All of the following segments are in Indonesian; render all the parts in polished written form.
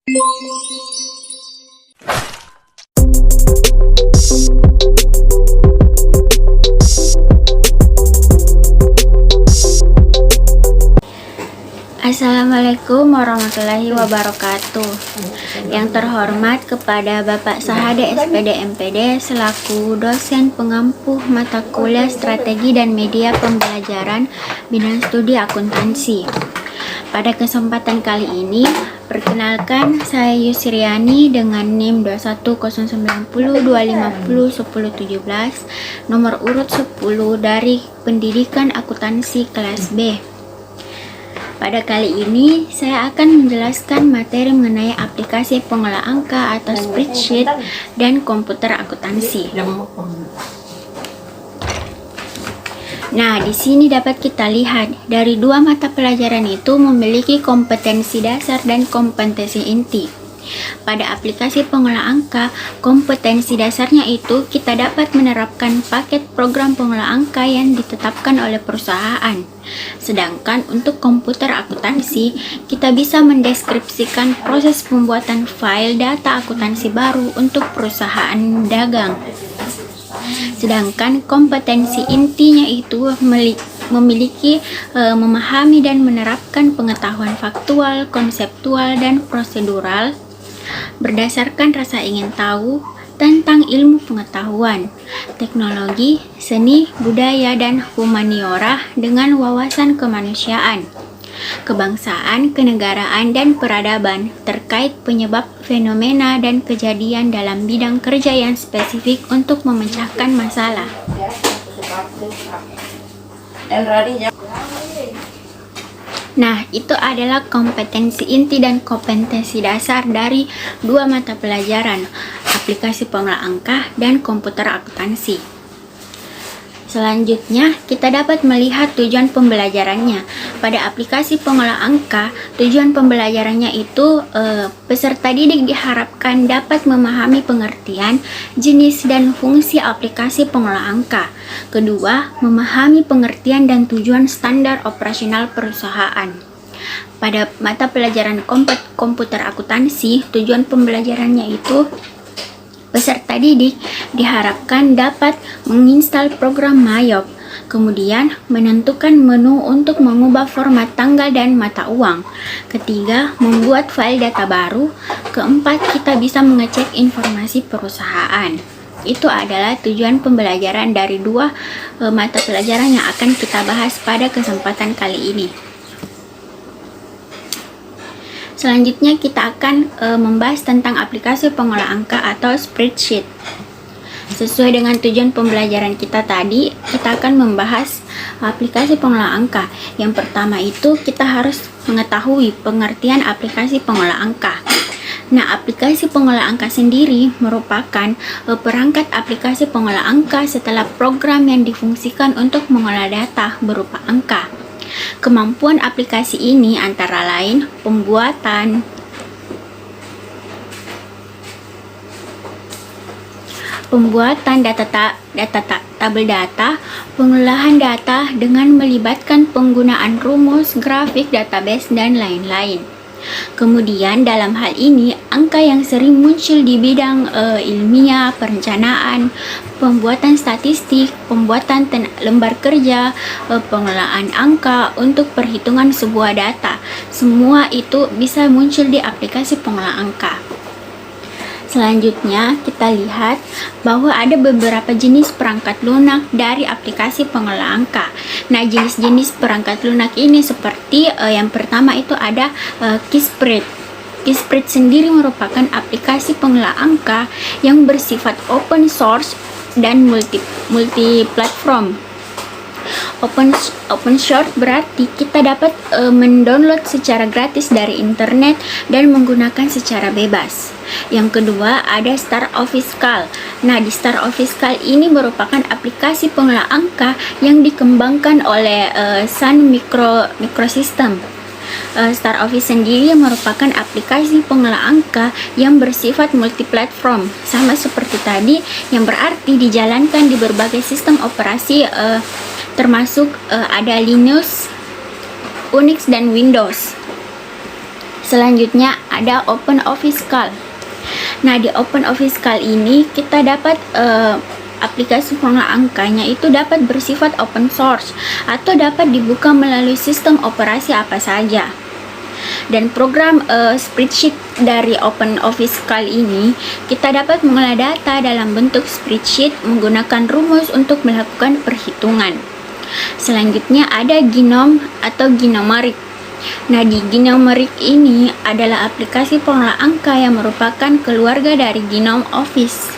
Assalamualaikum warahmatullahi wabarakatuh. Yang terhormat kepada Bapak Sahade SPD MPD selaku dosen pengampuh mata kuliah strategi dan media pembelajaran bidang studi akuntansi. Pada kesempatan kali ini, perkenalkan saya Yusriani dengan NIM 21090250117, nomor urut 10 dari Pendidikan Akuntansi kelas B. Pada kali ini, saya akan menjelaskan materi mengenai aplikasi pengolah angka atau spreadsheet dan komputer akuntansi. Nah, di sini dapat kita lihat dari dua mata pelajaran itu memiliki kompetensi dasar dan kompetensi inti. Pada aplikasi pengolah angka, kompetensi dasarnya itu kita dapat menerapkan paket program pengolah angka yang ditetapkan oleh perusahaan. Sedangkan untuk komputer akuntansi, kita bisa mendeskripsikan proses pembuatan file data akuntansi baru untuk perusahaan dagang. Sedangkan kompetensi intinya itu memiliki memahami dan menerapkan pengetahuan faktual, konseptual, dan prosedural berdasarkan rasa ingin tahu tentang ilmu pengetahuan, teknologi, seni, budaya, dan humaniora dengan wawasan kemanusiaan, kebangsaan, kenegaraan, dan peradaban terkait penyebab fenomena dan kejadian dalam bidang kerja yang spesifik untuk memecahkan masalah. Nah, itu adalah kompetensi inti dan kompetensi dasar dari dua mata pelajaran, aplikasi pengolah angka dan komputer akuntansi. Selanjutnya, kita dapat melihat tujuan pembelajarannya. Pada aplikasi pengolah angka, tujuan pembelajarannya itu peserta didik diharapkan dapat memahami pengertian, jenis, dan fungsi aplikasi pengolah angka. Kedua, memahami pengertian dan tujuan standar operasional perusahaan. Pada mata pelajaran komputer akuntansi, tujuan pembelajarannya itu peserta didik diharapkan dapat menginstal program Mayop, kemudian menentukan menu untuk mengubah format tanggal dan mata uang. Ketiga, membuat file data baru. Keempat, kita bisa mengecek informasi perusahaan. Itu adalah tujuan pembelajaran dari dua mata pelajaran yang akan kita bahas pada kesempatan kali ini. Selanjutnya kita akan membahas tentang aplikasi pengolah angka atau spreadsheet. Sesuai dengan tujuan pembelajaran kita tadi, kita akan membahas aplikasi pengolah angka. Yang pertama itu kita harus mengetahui pengertian aplikasi pengolah angka. Nah, aplikasi pengolah angka sendiri merupakan perangkat aplikasi pengolah angka setelah program yang difungsikan untuk mengolah data berupa angka. Kemampuan aplikasi ini antara lain pembuatan tabel data, pengolahan data dengan melibatkan penggunaan rumus, grafik, database, dan lain-lain. Kemudian dalam hal ini, angka yang sering muncul di bidang ilmiah, perencanaan, pembuatan statistik, pembuatan lembar kerja, pengolahan angka untuk perhitungan sebuah data. Semua itu bisa muncul di aplikasi pengolah angka. Selanjutnya, kita lihat bahwa ada beberapa jenis perangkat lunak dari aplikasi pengolah angka. Nah, jenis-jenis perangkat lunak ini seperti yang pertama itu ada Keyspread. Keyspread sendiri merupakan aplikasi pengolah angka yang bersifat open source dan multi-platform. Open source berarti kita dapat mendownload secara gratis dari internet dan menggunakan secara bebas. Yang kedua ada Star Office Cal. Nah, di Star Office Cal ini merupakan aplikasi pengolah angka yang dikembangkan oleh Sun Microsystem. Star Office sendiri merupakan aplikasi pengolah angka yang bersifat multiplatform, sama seperti tadi, yang berarti dijalankan di berbagai sistem operasi termasuk ada Linux, Unix, dan Windows. Selanjutnya ada OpenOffice.cal. Nah, di OpenOffice.cal ini kita dapat aplikasi pengolah angkanya itu dapat bersifat open source atau dapat dibuka melalui sistem operasi apa saja. Dan program spreadsheet dari OpenOffice.cal ini kita dapat mengolah data dalam bentuk spreadsheet menggunakan rumus untuk melakukan perhitungan. Selanjutnya ada Gnome atau Gnomeric. Nah, di Gnomeric ini adalah aplikasi pengolah angka yang merupakan keluarga dari Gnome Office.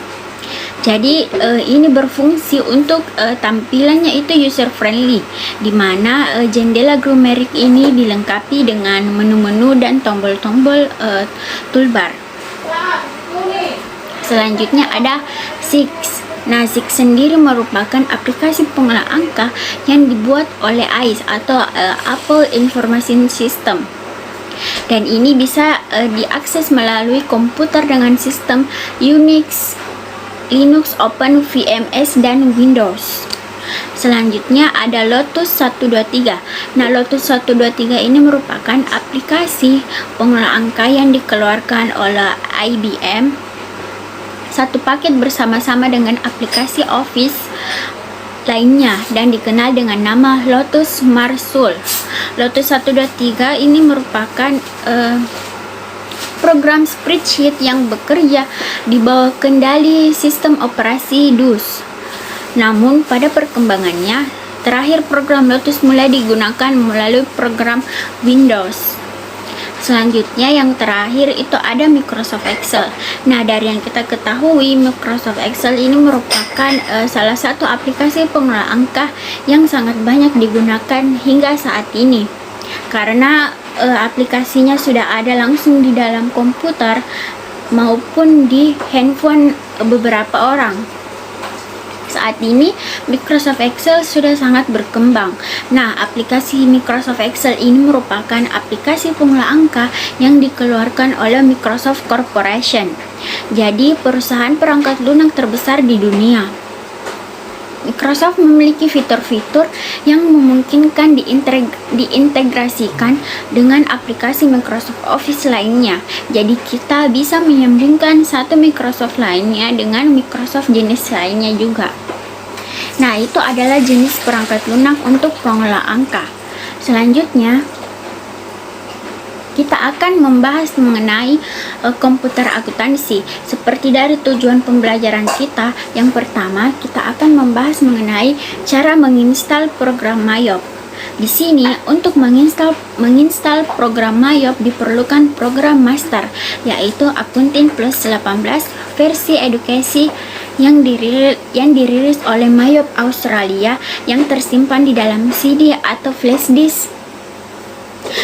Jadi ini berfungsi untuk tampilannya itu user friendly, di mana jendela Gnomeric ini dilengkapi dengan menu-menu dan tombol-tombol toolbar. Selanjutnya ada Six. Nah, Six sendiri merupakan aplikasi pengolah angka yang dibuat oleh AIS atau Apple Information System. Dan ini bisa diakses melalui komputer dengan sistem Unix, Linux, OpenVMS, dan Windows. Selanjutnya ada Lotus 123. Nah, Lotus 123 ini merupakan aplikasi pengolah angka yang dikeluarkan oleh IBM, satu paket bersama-sama dengan aplikasi Office lainnya dan dikenal dengan nama Lotus Marsul. Lotus 123 ini merupakan program spreadsheet yang bekerja di bawah kendali sistem operasi DOS. Namun pada perkembangannya, terakhir program Lotus mulai digunakan melalui program Windows. Selanjutnya yang terakhir itu ada Microsoft Excel. Nah, dari yang kita ketahui, Microsoft Excel ini merupakan salah satu aplikasi pengolah angka yang sangat banyak digunakan hingga saat ini. Karena aplikasinya sudah ada langsung di dalam komputer maupun di handphone beberapa orang. Saat ini Microsoft Excel sudah sangat berkembang. Nah, aplikasi Microsoft Excel ini merupakan aplikasi pengolah angka yang dikeluarkan oleh Microsoft Corporation. Jadi, perusahaan perangkat lunak terbesar di dunia. Microsoft memiliki fitur-fitur yang memungkinkan diintegrasikan dengan aplikasi Microsoft Office lainnya. Jadi kita bisa menyambungkan satu Microsoft lainnya dengan Microsoft jenis lainnya juga. Nah, itu adalah jenis perangkat lunak untuk pengolah angka. Selanjutnya kita akan membahas mengenai komputer akuntansi. Seperti dari tujuan pembelajaran kita, yang pertama kita akan membahas mengenai cara menginstal program Mayop. Di sini untuk menginstal program Mayop diperlukan program master, yaitu Accounting Plus 18 versi edukasi yang dirilis oleh Mayop Australia yang tersimpan di dalam CD atau flash disk.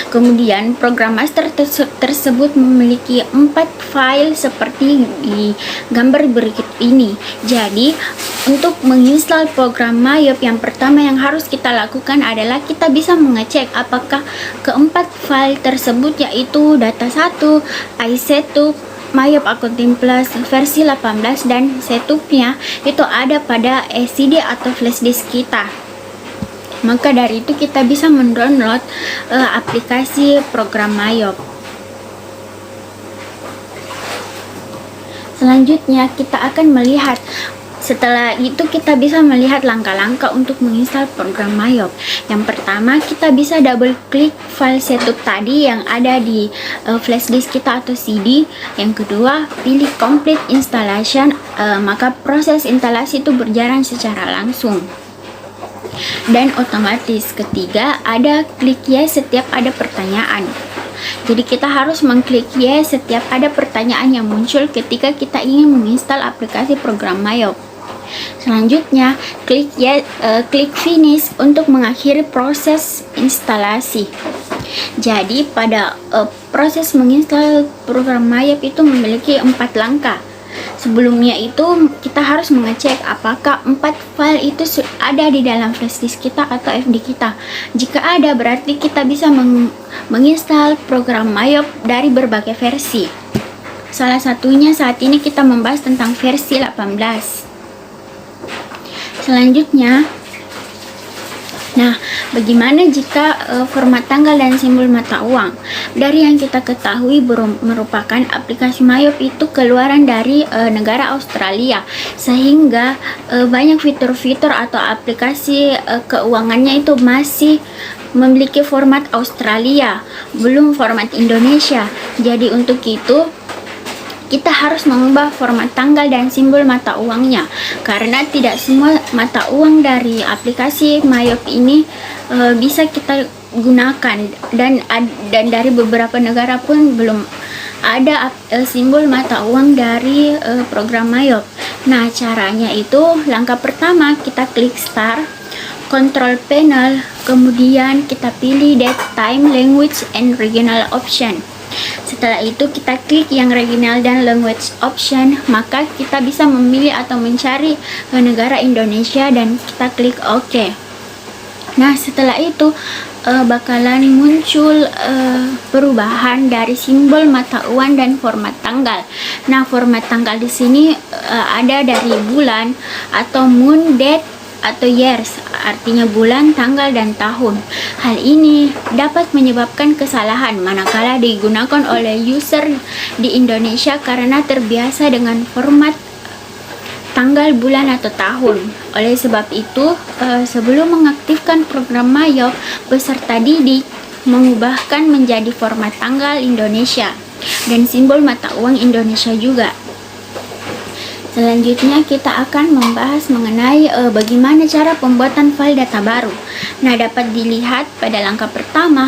Kemudian program master tersebut memiliki 4 file seperti di gambar berikut ini. Jadi untuk menginstal program Mayop, yang pertama yang harus kita lakukan adalah kita bisa mengecek apakah keempat file tersebut, yaitu data 1, iSetup, Mayop Accounting Plus versi 18 dan setupnya itu ada pada CD atau flash disk kita. Maka dari itu kita bisa mendownload aplikasi program Mayop. Selanjutnya kita akan melihat, setelah itu kita bisa melihat langkah-langkah untuk menginstal program Mayop. Yang pertama, kita bisa double klik file setup tadi yang ada di flash disk kita atau CD. Yang kedua, pilih complete installation, maka proses instalasi itu berjalan secara langsung dan otomatis. Ketiga, ada klik yes setiap ada pertanyaan. Jadi kita harus mengklik yes setiap ada pertanyaan yang muncul ketika kita ingin menginstal aplikasi program Mayop. Selanjutnya, klik finish untuk mengakhiri proses instalasi. Jadi pada proses menginstal program Mayop itu memiliki 4 langkah. Sebelumnya itu kita harus mengecek apakah 4 file itu ada di dalam flash disk kita atau FD kita. Jika ada, berarti kita bisa menginstal program Mayop dari berbagai versi. Salah satunya saat ini kita membahas tentang versi 18. Selanjutnya Nah, bagaimana jika format tanggal dan simbol mata uang? Dari yang kita ketahui merupakan aplikasi Mayop itu keluaran dari negara Australia, sehingga banyak fitur-fitur atau aplikasi keuangannya itu masih memiliki format Australia, belum format Indonesia. Jadi untuk itu kita harus mengubah format tanggal dan simbol mata uangnya, karena tidak semua mata uang dari aplikasi Mayop ini bisa kita gunakan, dan dari beberapa negara pun belum ada simbol mata uang dari program Mayop. Nah, caranya itu langkah pertama kita klik start, control panel, kemudian kita pilih date, time, language, and regional option. Setelah itu kita klik yang regional dan language option, maka kita bisa memilih atau mencari negara Indonesia dan kita klik OK. Nah, setelah itu bakalan muncul perubahan dari simbol mata uang dan format tanggal. Nah, format tanggal di sini ada dari bulan atau moon, date atau years, artinya bulan, tanggal, dan tahun. Hal ini dapat menyebabkan kesalahan manakala digunakan oleh user di Indonesia karena terbiasa dengan format tanggal, bulan, atau tahun. Oleh sebab itu, sebelum mengaktifkan program Mayop, peserta didik mengubahkan menjadi format tanggal Indonesia dan simbol mata uang Indonesia juga. Selanjutnya kita akan membahas mengenai bagaimana cara pembuatan file data baru. Nah, dapat dilihat pada langkah pertama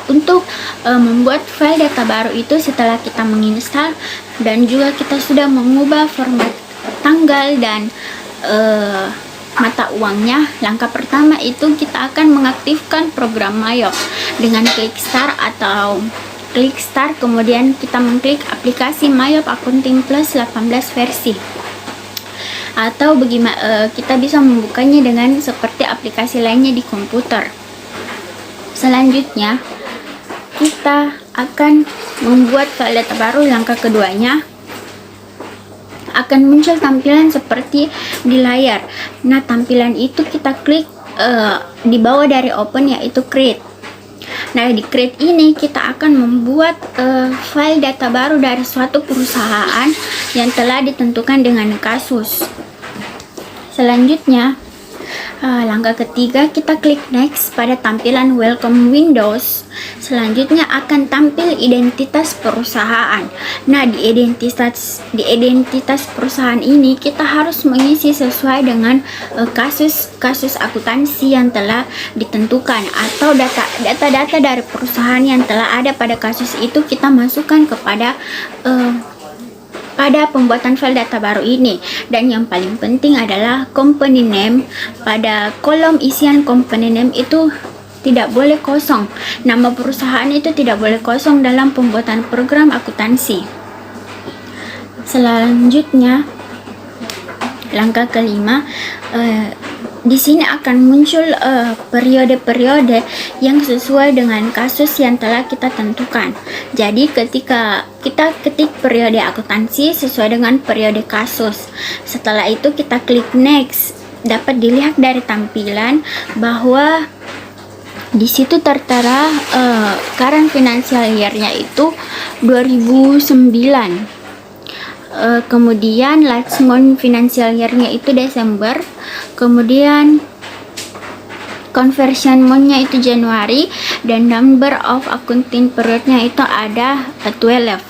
untuk membuat file data baru itu setelah kita menginstal dan juga kita sudah mengubah format tanggal dan mata uangnya. Langkah pertama itu kita akan mengaktifkan program Mayop dengan klik start atau klik start, kemudian kita mengklik aplikasi Mayop Accounting Plus 18 versi, atau bagaimana kita bisa membukanya dengan seperti aplikasi lainnya di komputer. Selanjutnya kita akan membuat file data baru. Langkah keduanya akan muncul tampilan seperti di layar. Nah, tampilan itu kita klik di bawah dari open, yaitu create. Nah, di create ini kita akan membuat file data baru dari suatu perusahaan yang telah ditentukan dengan kasus. Selanjutnya, langkah ketiga kita klik next pada tampilan welcome Windows. Selanjutnya akan tampil identitas perusahaan. Nah, di identitas perusahaan ini kita harus mengisi sesuai dengan kasus akuntansi yang telah ditentukan, atau data-data dari perusahaan yang telah ada pada kasus itu kita masukkan kepada pada pembuatan file data baru ini. Dan yang paling penting adalah company name. Pada kolom isian company name itu tidak boleh kosong. Nama perusahaan itu tidak boleh kosong dalam pembuatan program akuntansi. Selanjutnya, langkah kelima, di sini akan muncul periode-periode yang sesuai dengan kasus yang telah kita tentukan. Jadi ketika kita ketik periode akuntansi sesuai dengan periode kasus, setelah itu kita klik next. Dapat dilihat dari tampilan bahwa di situ tertera current financial year-nya itu 2009. Kemudian last month financial year-nya itu Desember, kemudian conversion month-nya itu Januari, dan number of accounting period-nya itu ada 12.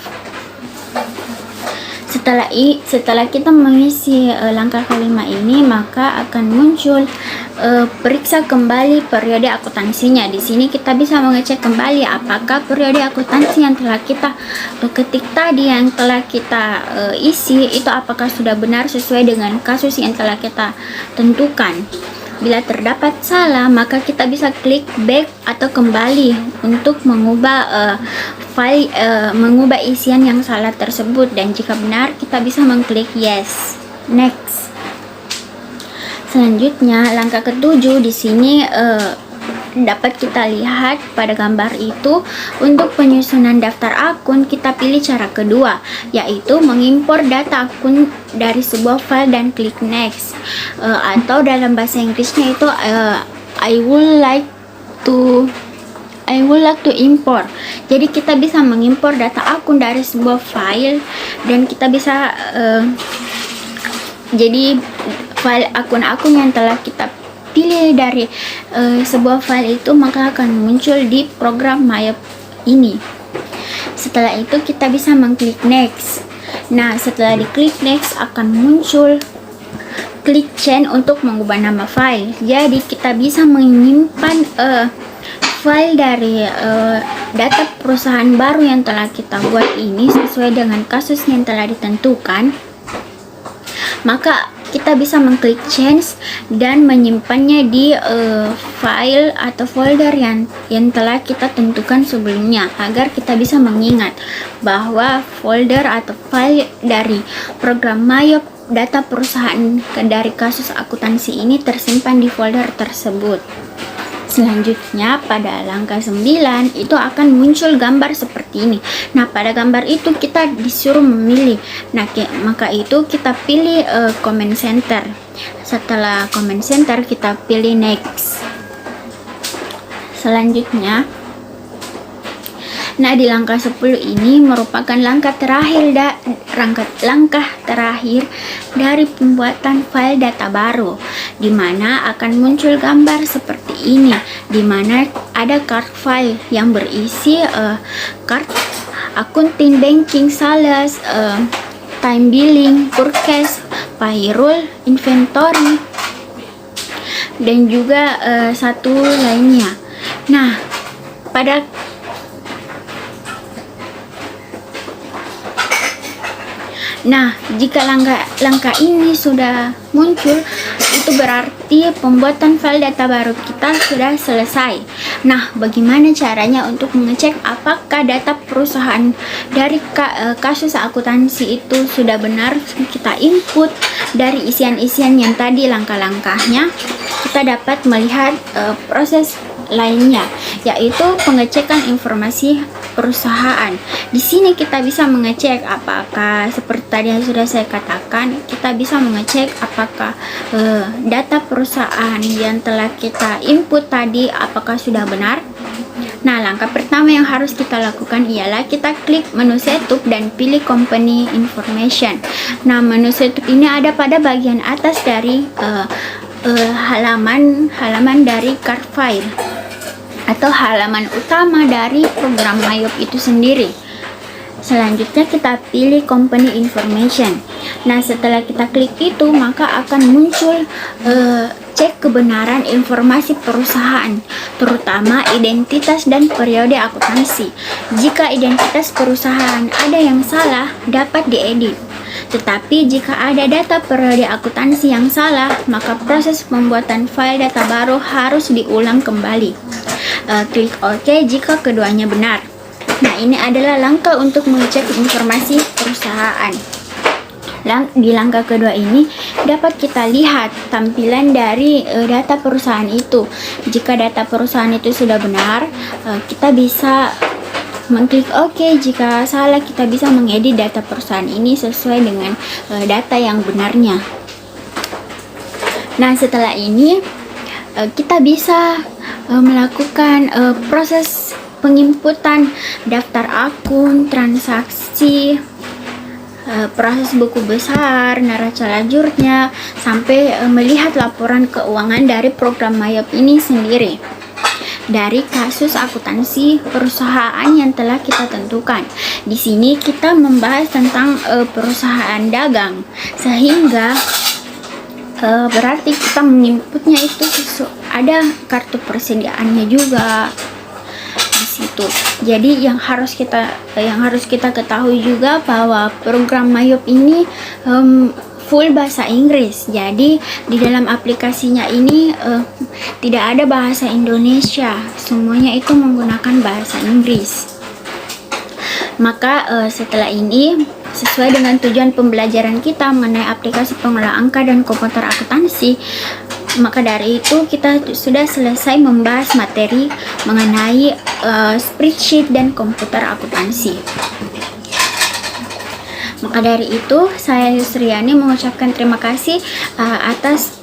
Setelah kita mengisi langkah kelima ini, maka akan muncul periksa kembali periode akuntansinya. Di sini kita bisa mengecek kembali apakah periode akuntansi yang telah kita ketik tadi, yang telah kita isi itu apakah sudah benar sesuai dengan kasus yang telah kita tentukan. Bila terdapat salah, maka kita bisa klik back atau kembali untuk mengubah file, mengubah isian yang salah tersebut, dan jika benar kita bisa mengklik yes, next. Selanjutnya, langkah ketujuh di sini dapat kita lihat pada gambar itu, untuk penyusunan daftar akun kita pilih cara kedua, yaitu mengimpor data akun dari sebuah file dan klik next, atau dalam bahasa Inggrisnya itu I would like to import. Jadi kita bisa mengimpor data akun dari sebuah file, dan kita bisa jadi file akun-akun yang telah kita pilih dari sebuah file itu maka akan muncul di program MyUp ini. Setelah itu kita bisa mengklik next. Nah, setelah diklik next akan muncul klik change untuk mengubah nama file. Jadi kita bisa menyimpan file dari data perusahaan baru yang telah kita buat ini sesuai dengan kasus yang telah ditentukan. Maka kita bisa mengklik change dan menyimpannya di file atau folder yang telah kita tentukan sebelumnya, agar kita bisa mengingat bahwa folder atau file dari program MyUp data perusahaan dari kasus akuntansi ini tersimpan di folder tersebut. Selanjutnya pada langkah 9 itu akan muncul gambar seperti ini. Nah, pada gambar itu kita disuruh memilih. Nah, maka itu kita pilih comment center. Setelah comment center kita pilih next. Selanjutnya, nah di langkah 10 ini merupakan langkah terakhir dari pembuatan file data baru, di mana akan muncul gambar seperti ini, di mana ada card file yang berisi card accounting, banking, sales, time billing, purchase, payroll, inventory, dan juga satu lainnya. Nah, jika langkah ini sudah muncul, itu berarti pembuatan file data baru kita sudah selesai. Nah, bagaimana caranya untuk mengecek apakah data perusahaan dari kasus akuntansi itu sudah benar kita input dari isian-isian yang tadi langkah-langkahnya? Kita dapat melihat proses lainnya, yaitu pengecekan informasi perusahaan. Di sini kita bisa mengecek apakah seperti tadi yang sudah saya katakan, kita bisa mengecek apakah data perusahaan yang telah kita input tadi apakah sudah benar. Nah, langkah pertama yang harus kita lakukan ialah kita klik menu setup dan pilih company information. Nah, menu setup ini ada pada bagian atas dari halaman dari card file atau halaman utama dari program MyUp itu sendiri. Selanjutnya kita pilih company information. Nah, setelah kita klik itu maka akan muncul cek kebenaran informasi perusahaan, terutama identitas dan periode akuntansi. Jika identitas perusahaan ada yang salah, dapat diedit. Tetapi jika ada data periode akuntansi yang salah, maka proses pembuatan file data baru harus diulang kembali. Klik OK jika keduanya benar. Nah, ini adalah langkah untuk mengecek informasi perusahaan. Di langkah kedua ini dapat kita lihat tampilan dari data perusahaan itu. Jika data perusahaan itu sudah benar, kita bisa mengklik OK. Jika salah, kita bisa mengedit data perusahaan ini sesuai dengan data yang benarnya. Nah, setelah ini kita bisa melakukan proses penginputan daftar akun, transaksi, proses buku besar, neraca lajurnya, sampai melihat laporan keuangan dari program MyUp ini sendiri dari kasus akuntansi perusahaan yang telah kita tentukan. Di sini kita membahas tentang perusahaan dagang, sehingga berarti kita menginputnya itu ada kartu persediaannya juga di situ. Jadi yang harus kita ketahui juga bahwa program MyUp ini full bahasa Inggris. Jadi di dalam aplikasinya ini tidak ada bahasa Indonesia, semuanya itu menggunakan bahasa Inggris. Maka setelah ini, sesuai dengan tujuan pembelajaran kita mengenai aplikasi pengelola angka dan komputer akuntansi, maka dari itu kita sudah selesai membahas materi mengenai spreadsheet dan komputer akuntansi. Maka dari itu, saya Yusriani mengucapkan terima kasih atas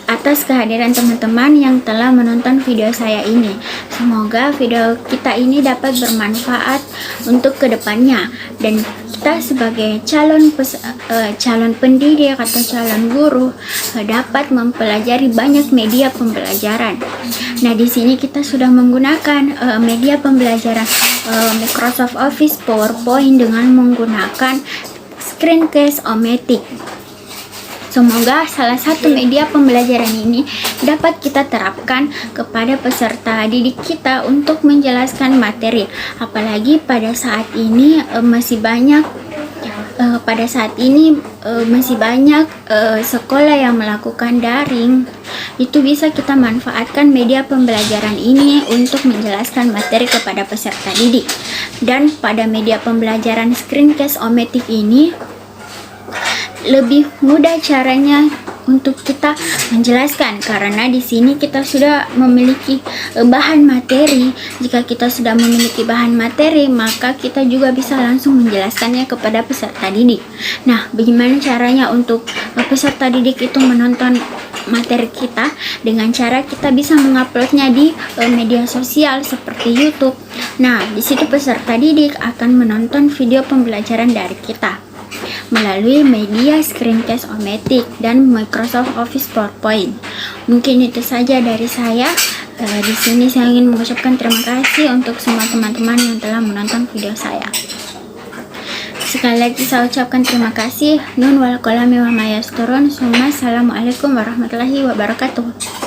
atas kehadiran teman-teman yang telah menonton video saya ini. Semoga video kita ini dapat bermanfaat untuk kedepannya, dan kita sebagai calon pendidik atau calon guru dapat mempelajari banyak media pembelajaran. Nah, di sini kita sudah menggunakan media pembelajaran Microsoft Office, PowerPoint dengan menggunakan Screencast-O-Matic. Semoga salah satu media pembelajaran ini dapat kita terapkan kepada peserta didik kita untuk menjelaskan materi. Apalagi pada saat ini masih banyak sekolah yang melakukan daring. Itu bisa kita manfaatkan media pembelajaran ini untuk menjelaskan materi kepada peserta didik. Dan pada media pembelajaran Screencast-O-Matic ini lebih mudah caranya untuk kita menjelaskan, karena di sini kita sudah memiliki bahan materi. Jika kita sudah memiliki bahan materi, maka kita juga bisa langsung menjelaskannya kepada peserta didik. Nah, bagaimana caranya untuk peserta didik itu menonton materi kita? Dengan cara kita bisa menguploadnya di media sosial seperti YouTube. Nah, di situ peserta didik akan menonton video pembelajaran dari kita melalui media Screencast-O-Matic dan Microsoft Office PowerPoint. Mungkin itu saja dari saya. Di sini saya ingin mengucapkan terima kasih untuk semua teman-teman yang telah menonton video saya. Sekali lagi saya ucapkan terima kasih. Nun wal qalami wa ma yasturun. Assalamualaikum warahmatullahi wabarakatuh.